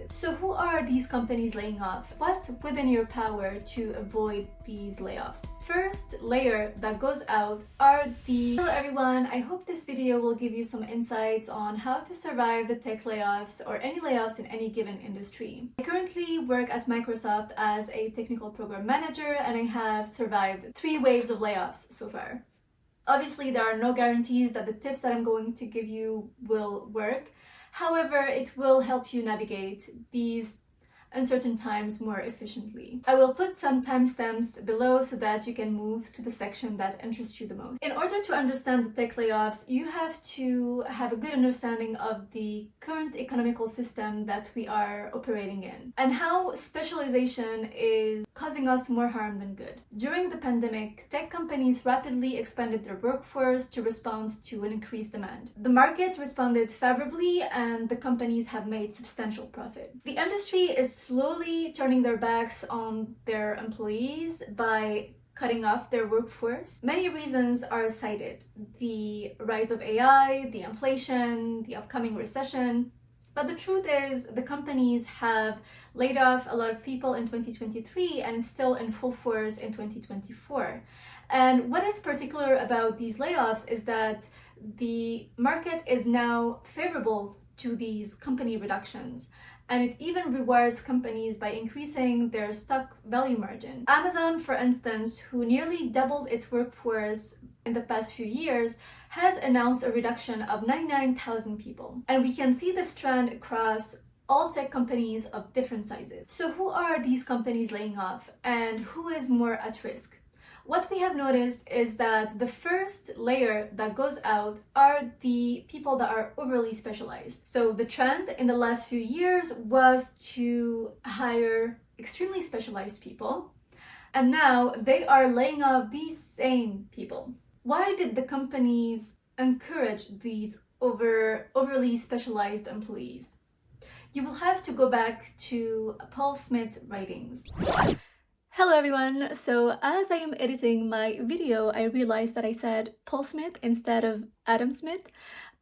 cited. So who are these companies laying off? What's within your power to avoid these layoffs? First layer that goes out are the... Hello everyone, I hope this video will give you some insights on how to survive the tech layoffs or any layoffs in any given industry. I currently work at Microsoft as a technical program manager and I have survived 3 waves of layoffs so far. Obviously, there are no guarantees that the tips that I'm going to give you will work. However, it will help you navigate these uncertain times more efficiently. I will put some timestamps below so that you can move to the section that interests you the most. In order to understand the tech layoffs, you have to have a good understanding of the current economical system that we are operating in and how specialization is causing us more harm than good. During the pandemic, tech companies rapidly expanded their workforce to respond to an increased demand. The market responded favorably and the companies have made substantial profit. The industry is slowly turning their backs on their employees by cutting off their workforce. Many reasons are cited: the rise of AI, the inflation, the upcoming recession. But the truth is, the companies have laid off a lot of people in 2023 and still in full force in 2024. And what is particular about these layoffs is that the market is now favorable to these company reductions. And it even rewards companies by increasing their stock value margin. Amazon, for instance, who nearly doubled its workforce in the past few years, has announced a reduction of 99,000 people. And we can see this trend across all tech companies of different sizes. So who are these companies laying off and who is more at risk? What we have noticed is that the first layer that goes out are the people that are overly specialized. So the trend in the last few years was to hire extremely specialized people, and now they are laying off these same people. Why did the companies encourage these overly specialized employees? You will have to go back to Paul Smith's writings. Hello everyone! So as I am editing my video, I realized that I said Paul Smith instead of Adam Smith.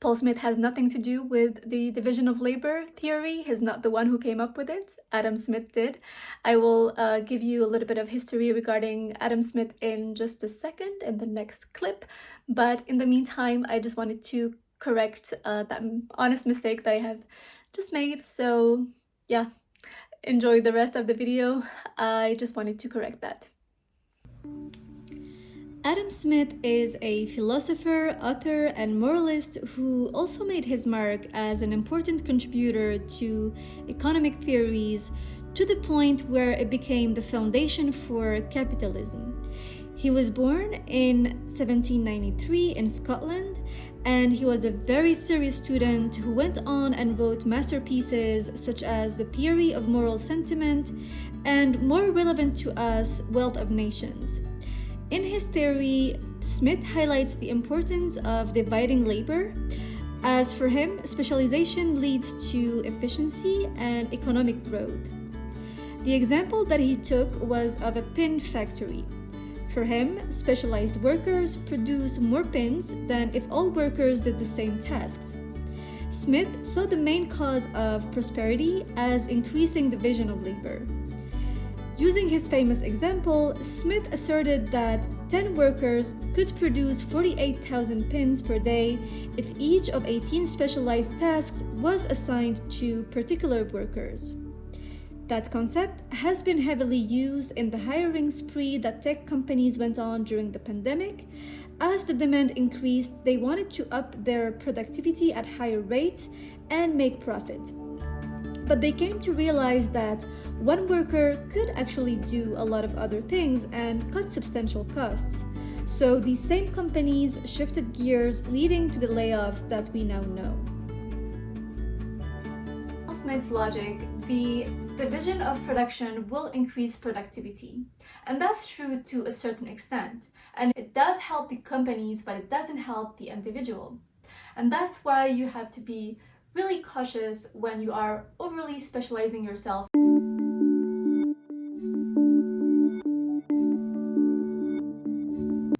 Paul Smith has nothing to do with the division of labor theory. He's not the one who came up with it. Adam Smith did. I will give you a little bit of history regarding Adam Smith in just a second in the next clip. But in the meantime, I just wanted to correct that honest mistake that I have just made. So yeah. Enjoy the rest of the video. I just wanted to correct that. Adam Smith is a philosopher, author, and moralist who also made his mark as an important contributor to economic theories to the point where it became the foundation for capitalism. He was born in 1793 in Scotland, and he was a very serious student who went on and wrote masterpieces such as The Theory of Moral Sentiment and, more relevant to us, Wealth of Nations. In his theory, Smith highlights the importance of dividing labor, as for him, specialization leads to efficiency and economic growth. The example that he took was of a pin factory. For him, specialized workers produce more pins than if all workers did the same tasks. Smith saw the main cause of prosperity as increasing division of labor. Using his famous example, Smith asserted that 10 workers could produce 48,000 pins per day if each of 18 specialized tasks was assigned to particular workers. That concept has been heavily used in the hiring spree that tech companies went on during the pandemic. As the demand increased, they wanted to up their productivity at higher rates and make profit. But they came to realize that one worker could actually do a lot of other things and cut substantial costs. So these same companies shifted gears, leading to the layoffs that we now know. Smith's logic, the division of production will increase productivity. And that's true to a certain extent. And it does help the companies, but it doesn't help the individual. And that's why you have to be really cautious when you are overly specializing yourself.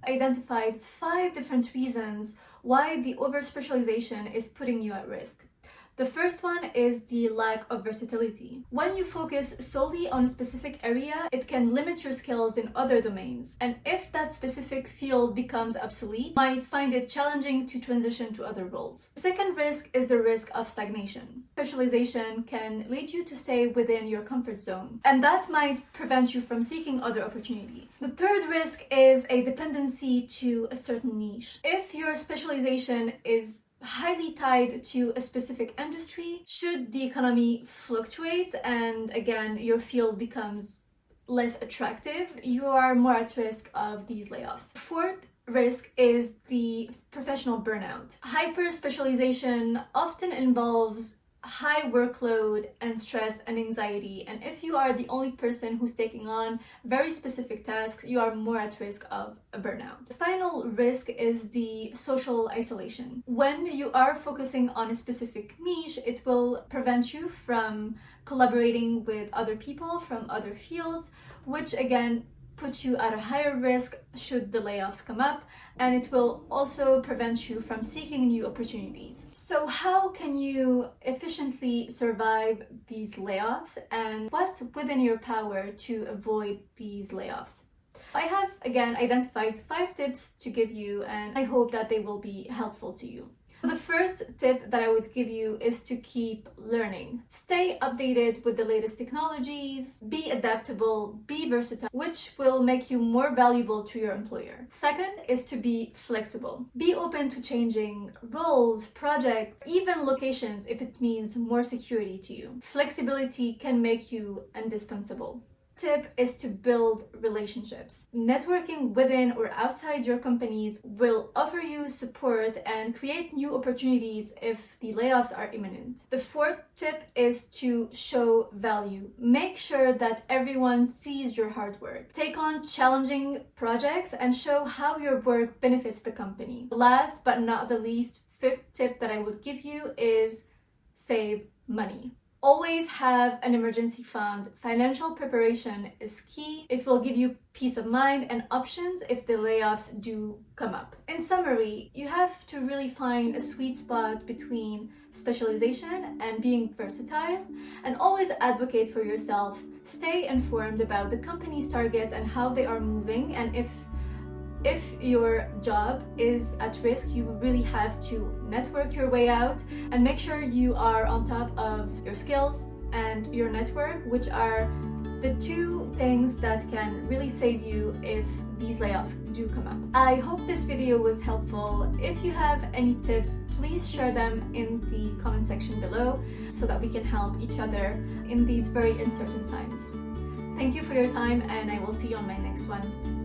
Identified 5 different reasons why the over-specialization is putting you at risk. The first one is the lack of versatility. When you focus solely on a specific area, it can limit your skills in other domains. And if that specific field becomes obsolete, you might find it challenging to transition to other roles. The second risk is the risk of stagnation. Specialization can lead you to stay within your comfort zone, and that might prevent you from seeking other opportunities. The third risk is a dependency to a certain niche. If your specialization is highly tied to a specific industry, should the economy fluctuate and again your field becomes less attractive, you are more at risk of these layoffs. Fourth risk is the professional burnout. Hyper specialization often involves high workload and stress and anxiety, and if you are the only person who's taking on very specific tasks, you are more at risk of a burnout. The final risk is the social isolation. When you are focusing on a specific niche, it will prevent you from collaborating with other people from other fields, which again put you at a higher risk should the layoffs come up, and it will also prevent you from seeking new opportunities. So how can you efficiently survive these layoffs, and what's within your power to avoid these layoffs? I have again identified 5 tips to give you, and I hope that they will be helpful to you. The first tip that I would give you is to keep learning. Stay updated with the latest technologies, be adaptable, be versatile, which will make you more valuable to your employer. Second is to be flexible. Be open to changing roles, projects, even locations if it means more security to you. Flexibility can make you indispensable. Tip is to build relationships. Networking within or outside your companies will offer you support and create new opportunities if the layoffs are imminent. The fourth tip is to show value. Make sure that everyone sees your hard work. Take on challenging projects and show how your work benefits the company. Last but not the least, fifth tip that I would give you is save money. Always have an emergency fund. Financial preparation is key. It will give you peace of mind and options if the layoffs do come up. In summary, you have to really find a sweet spot between specialization and being versatile, and always advocate for yourself. Stay informed about the company's targets and how they are moving, and if your job is at risk, you really have to network your way out and make sure you are on top of your skills and your network, which are the 2 things that can really save you if these layoffs do come up. I hope this video was helpful. If you have any tips, please share them in the comment section below so that we can help each other in these very uncertain times. Thank you for your time, and I will see you on my next one.